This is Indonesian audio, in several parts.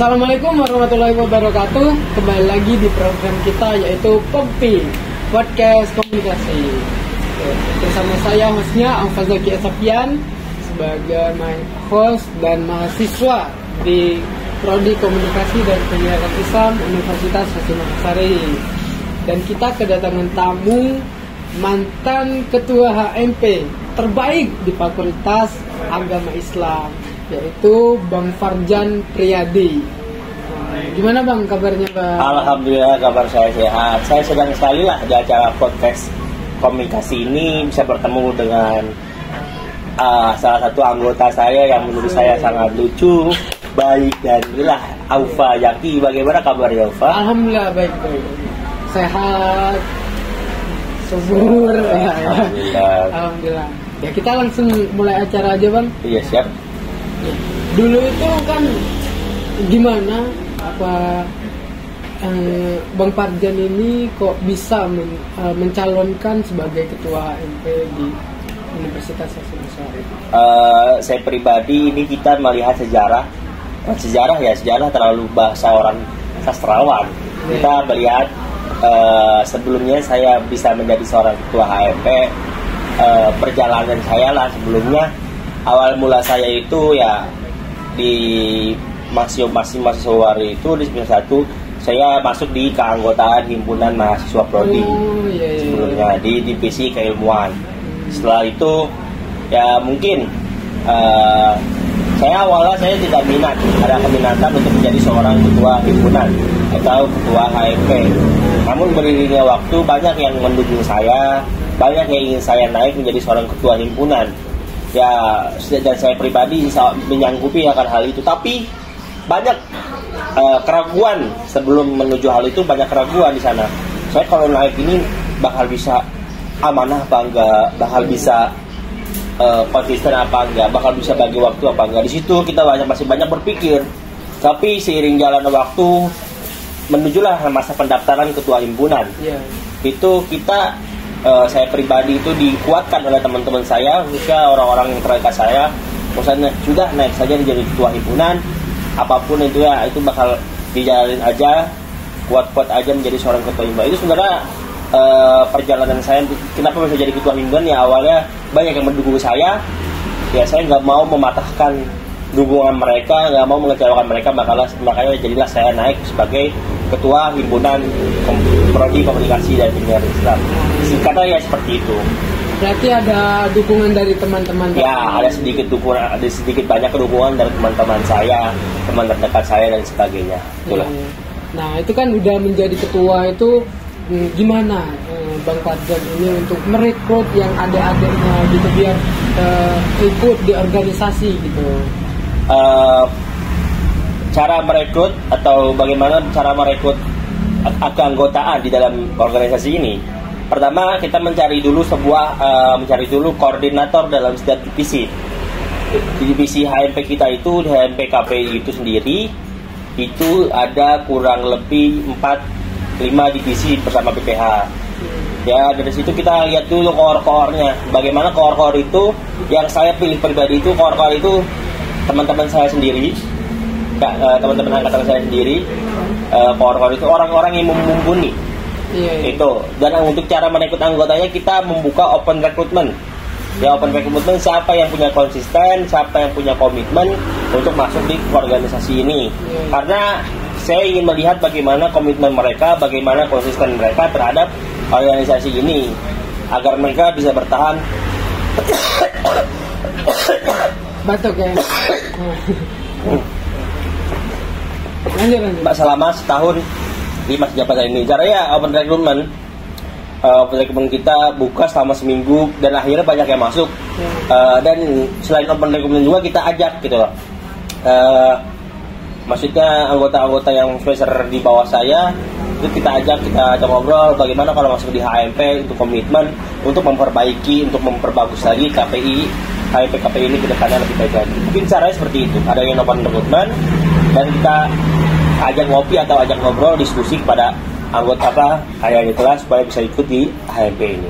Assalamualaikum warahmatullahi wabarakatuh. Kembali lagi di program kita yaitu POMPI, Podcast Komunikasi. Bersama saya hostnya Alfa Zaki Esapian sebagai host dan mahasiswa di Prodi Komunikasi dan Penyiaran Islam Universitas Hasyim Asharie. Dan kita kedatangan tamu mantan Ketua HMP terbaik di Fakultas Agama Islam, yaitu Bang Farjan Priyadi. Gimana Bang kabarnya Bang? Alhamdulillah kabar saya sehat. Saya sedang sekali lah di acara podcast komunikasi ini bisa bertemu dengan salah satu anggota saya yang menurut saya sangat lucu, baik, dan inilah Alfa Zaki. Bagaimana kabarnya Alfa? Alhamdulillah baik. Sehat, subur. Alhamdulillah. Ya kita langsung mulai acara aja Bang. Iya siap. Dulu itu kan gimana Bang Farjan ini kok bisa mencalonkan sebagai ketua HMP di Universitas Hasyim Asharie? Saya pribadi ini kita melihat sejarah terlalu bahasa orang sastrawan. Kita melihat sebelumnya saya bisa menjadi seorang ketua HMP, perjalanan saya lah sebelumnya. Awal mula saya itu ya di masih mahasiswa itu di semester 1 saya masuk di keanggotaan himpunan mahasiswa prodi. Sebelumnya di divisi keilmuan. Setelah itu ya mungkin saya tidak minat, ada keminatan untuk menjadi seorang ketua himpunan atau ketua HMP. Namun beriringnya waktu banyak yang mendukung saya, banyak yang ingin saya naik menjadi seorang ketua himpunan. Ya, dan saya pribadi menyanggupi akan hal itu. Tapi banyak keraguan sebelum menuju hal itu, banyak keraguan di sana. Saya kalau naik ini bakal bisa amanah apa enggak, bakal bisa konsisten apa enggak, bakal bisa bagi waktu apa enggak. Di situ kita masih banyak berpikir. Tapi seiring jalan waktu menujulah masa pendaftaran ketua himpunan. Itu kita saya pribadi itu dikuatkan oleh teman-teman saya, khususnya orang-orang yang terdekat saya. Maksudnya sudah naik saja menjadi ketua himpunan, apapun itu ya itu bakal dijalanin aja, kuat-kuat aja menjadi seorang ketua himpunan. Itu sebenarnya perjalanan saya kenapa bisa jadi ketua himpunan. Ya awalnya banyak yang mendukung saya, ya saya nggak mau mematahkan dukungan mereka, nggak mau mengecewakan mereka, makanya jadilah saya naik sebagai ketua himpunan Prodi Komunikasi dan Penyiaran Islam. Singkatnya ya seperti itu. Berarti ada dukungan dari teman-teman? Ya, ada sedikit dukungan, ada sedikit banyak dukungan dari teman-teman saya, teman terdekat saya dan sebagainya. Itulah. Nah, itu kan udah menjadi ketua itu gimana Bang Farjan ini untuk merekrut yang adik-adiknya gitu biar ikut di organisasi gitu? Cara merekrut atau bagaimana cara merekrut keanggotaan di dalam organisasi ini? Pertama kita mencari dulu koordinator dalam setiap divisi. Di divisi HMP kita itu, di HMP KPI itu sendiri itu ada kurang lebih 4-5 divisi bersama PPH. Ya dari situ kita lihat dulu koor-koornya. Bagaimana koor-koor itu yang saya pilih pribadi itu, koor-koor itu teman-teman saya sendiri, teman-teman angkatan saya sendiri. Koor-koor itu orang-orang yang mumpuni. Itu. Dan untuk cara merekrut anggotanya kita membuka open recruitment. Ya open recruitment, siapa yang punya konsisten, siapa yang punya komitmen untuk masuk di organisasi ini. Karena saya ingin melihat bagaimana komitmen mereka, bagaimana konsisten mereka terhadap organisasi ini agar mereka bisa bertahan. Batuk ya. Lanjut. Selama setahun di masa jabatan ini. Caranya open recruitment. Open recruitment kita buka selama seminggu dan akhirnya banyak yang masuk. Dan selain open recruitment juga kita ajak gitu loh. Maksudnya anggota-anggota yang semester di bawah saya itu kita ajak ngobrol bagaimana kalau masuk di HMP untuk komitmen untuk memperbaiki, untuk memperbagus lagi HMP KPI ini ke depannya lebih baik lagi. Mungkin caranya seperti itu. Ada yang open recruitment dan kita ajak ngopi atau ajak ngobrol, diskusi kepada anggota yang di kelas supaya bisa ikut di HMP ini.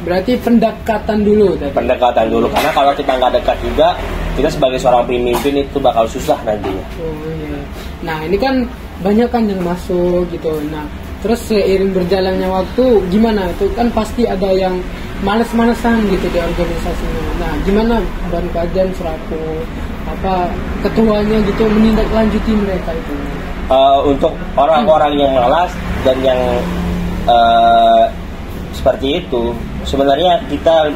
Berarti pendekatan dulu tadi. Pendekatan dulu, karena kalau kita nggak dekat juga, kita sebagai seorang pemimpin itu bakal susah nantinya. Oh iya. Nah ini kan banyak kan yang masuk gitu. Nah terus seiring berjalannya waktu gimana? Itu kan pasti ada yang males-malesan gitu di organisasinya. Nah gimana Bang Fajan selaku ketuanya gitu menindaklanjuti mereka itu? Untuk orang-orang yang malas dan yang seperti itu, sebenarnya kita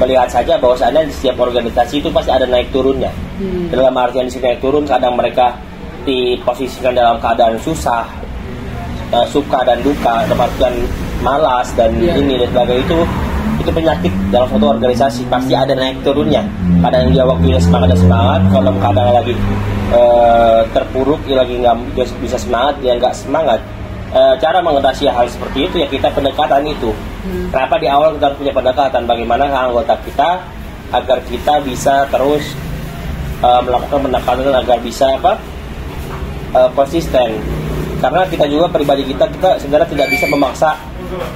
melihat saja bahwasannya di setiap organisasi itu pasti ada naik turunnya. Dalam artian di sini naik turun, kadang mereka diposisikan dalam keadaan susah, suka dan duka, dapatkan malas dan ini dan sebagainya. Itu penyakit dalam suatu organisasi, pasti ada naik turunnya. Kadang dia waktunya semangat, kalau kadang lagi terpuruk, dia lagi nggak bisa semangat, dia nggak semangat. Cara mengatasi hal seperti itu ya kita pendekatan itu. Kenapa di awal kita harus punya pendekatan? Bagaimana anggota kita agar kita bisa terus melakukan pendekatan agar bisa konsisten. Karena kita juga pribadi kita sebenarnya tidak bisa memaksa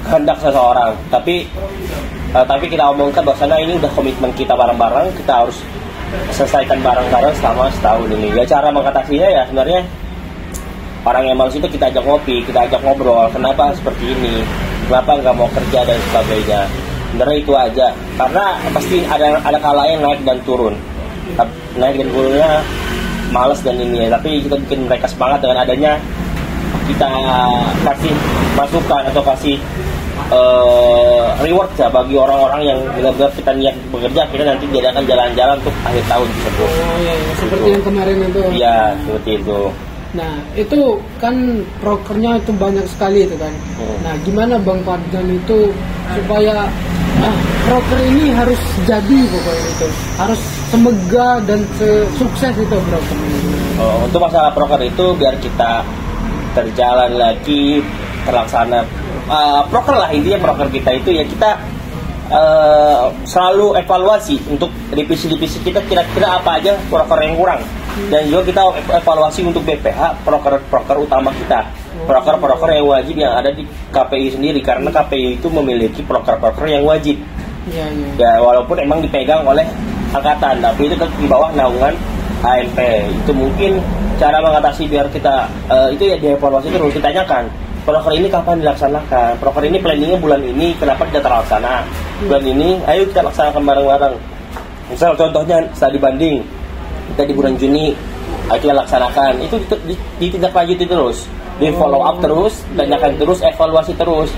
kehendak seseorang. Tapi kita omongkan bahwasanya ini udah komitmen kita bareng-bareng, kita harus selesaikan bareng-bareng selama setahun ini. Ya cara mengatasinya ya sebenarnya orang yang malas itu kita ajak ngopi, kita ajak ngobrol, kenapa seperti ini, kenapa nggak mau kerja dan sebagainya. Sebenarnya itu aja, karena pasti ada kalanya naik dan turun. Naik dan turunnya malas dan ini ya, tapi kita bikin mereka semangat dengan adanya kita kasih masukan atau kasih reward ya bagi orang-orang yang benar-benar kita niat bekerja, kita nanti diadakan jalan-jalan untuk akhir tahun tersebut. Oh iya, seperti yang kemarin itu. Iya, seperti itu. Nah itu kan prokernya itu banyak sekali itu kan. Nah gimana Bang Fajan itu supaya proker ini harus jadi pokoknya itu harus semegah dan sukses itu proker ini. Untuk masalah proker itu biar kita terjalan lagi terlaksana proker lah, intinya proker kita itu ya kita selalu evaluasi untuk divisi-divisi kita kira-kira apa aja proker yang kurang. Dan juga kita evaluasi untuk BPH proker utama kita, proker yang wajib yang ada di KPI sendiri, karena KPI itu memiliki proker yang wajib. Ya walaupun emang dipegang oleh angkatan, tapi itu di bawah naungan AMP. Itu mungkin cara mengatasi biar kita itu ya dievaluasi terus, ditanyakan proker ini kapan dilaksanakan, proker ini planningnya bulan ini kenapa tidak terlaksana, bulan ini ayo kita laksanakan bareng-bareng. Misal contohnya studi banding kita di bulan Juni kita laksanakan, itu ditindaklanjuti terus, di follow up terus, tanyakan terus, evaluasi terus.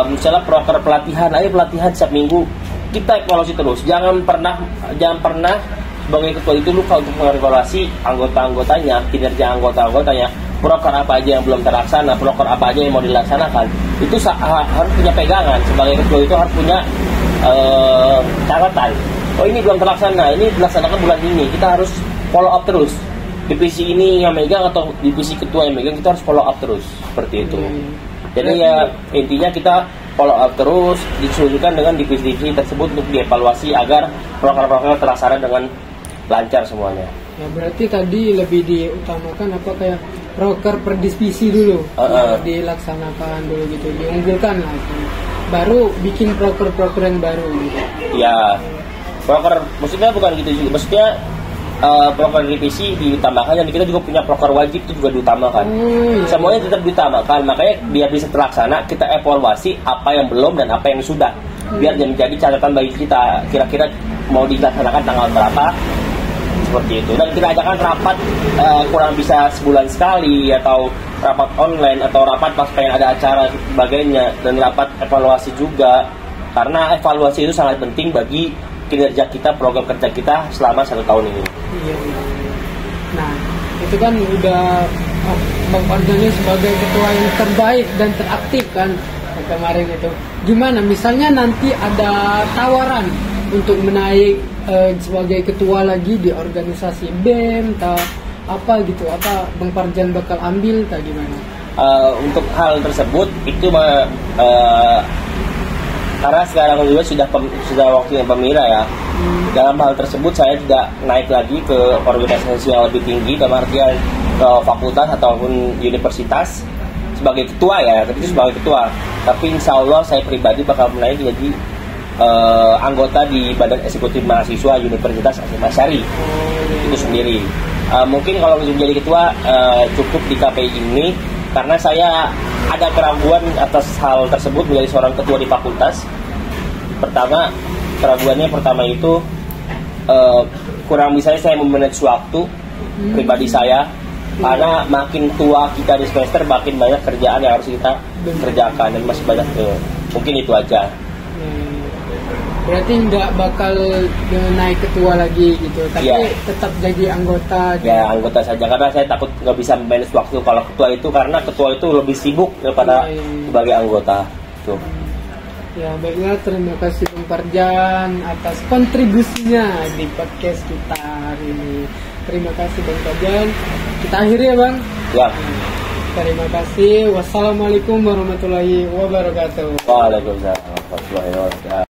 Misalnya proker pelatihan, ayo pelatihan setiap minggu kita evaluasi terus. Jangan pernah sebagai ketua itu lupa untuk mengevaluasi anggota-anggotanya, kinerja anggota-anggotanya, proker apa aja yang belum terlaksana, proker apa aja yang mau dilaksanakan. Itu harus punya pegangan, sebagai ketua itu harus punya catatan. Oh ini belum terlaksana, ini dilaksanakan bulan ini, kita harus follow up terus. Divisi ini yang megang atau divisi ketua yang megang, kita harus follow up terus, seperti itu. Jadi ya intinya kita follow up terus, disesuaikan dengan divisi-divisi tersebut untuk dievaluasi agar proker-proker terlaksana dengan lancar semuanya. Ya berarti tadi lebih diutamakan kayak proker per divisi dulu, dilaksanakan dulu gitu, diunggulkan lah, baru bikin proker yang baru gitu. Ya. Proker maksudnya bukan gitu juga, maksudnya proker divisi diutamakan, dan kita juga punya proker wajib itu juga diutamakan. Semuanya tetap diutamakan, makanya biar bisa terlaksana kita evaluasi apa yang belum dan apa yang sudah, biar menjadi catatan bagi kita kira-kira mau dilaksanakan tanggal berapa, seperti itu. Dan kita adakan rapat kurang bisa sebulan sekali, atau rapat online, atau rapat pas pengen ada acara sebagainya, dan rapat evaluasi juga, karena evaluasi itu sangat penting bagi kinerja kita, program kerja kita selama 1 tahun ini. Iya. Nah, itu kan udah Bang Fajan sebagai ketua yang terbaik dan teraktif kan kemarin itu. Gimana misalnya nanti ada tawaran untuk menaik sebagai ketua lagi di organisasi BEM atau apa gitu, apa Bang Fajan bakal ambil atau gimana? Untuk hal tersebut itu karena sekarang juga sudah waktunya pemira ya. Dalam hal tersebut saya tidak naik lagi ke organisasi yang lebih tinggi, dalam artian ke fakultas ataupun universitas. sebagai ketua ya, tapi sebagai ketua. Tapi insya Allah saya pribadi bakal menaik jadi anggota di Badan Eksekutif Mahasiswa Universitas Hasyim Asy'ari itu sendiri. Mungkin kalau menjadi ketua cukup di KPI ini, karena saya ada keraguan atas hal tersebut menjadi seorang ketua di fakultas. Keraguannya pertama itu kurang bisa saya memanage waktu pribadi saya, karena makin tua kita di semester makin banyak kerjaan yang harus kita kerjakan dan masih banyak mungkin itu aja. Berarti nggak bakal naik ketua lagi gitu, tapi tetap jadi anggota. Ya anggota saja, karena saya takut nggak bisa manage waktu kalau ketua itu, karena ketua itu lebih sibuk daripada sebagai anggota. Tuh. Ya baiklah, terima kasih Bung Farjan atas kontribusinya di podcast kita hari ini. Terima kasih Bung Farjan. Kita akhiri ya Bang. Ya. Terima kasih. Wassalamualaikum warahmatullahi wabarakatuh. Waalaikumsalam warahmatullahi wabarakatuh.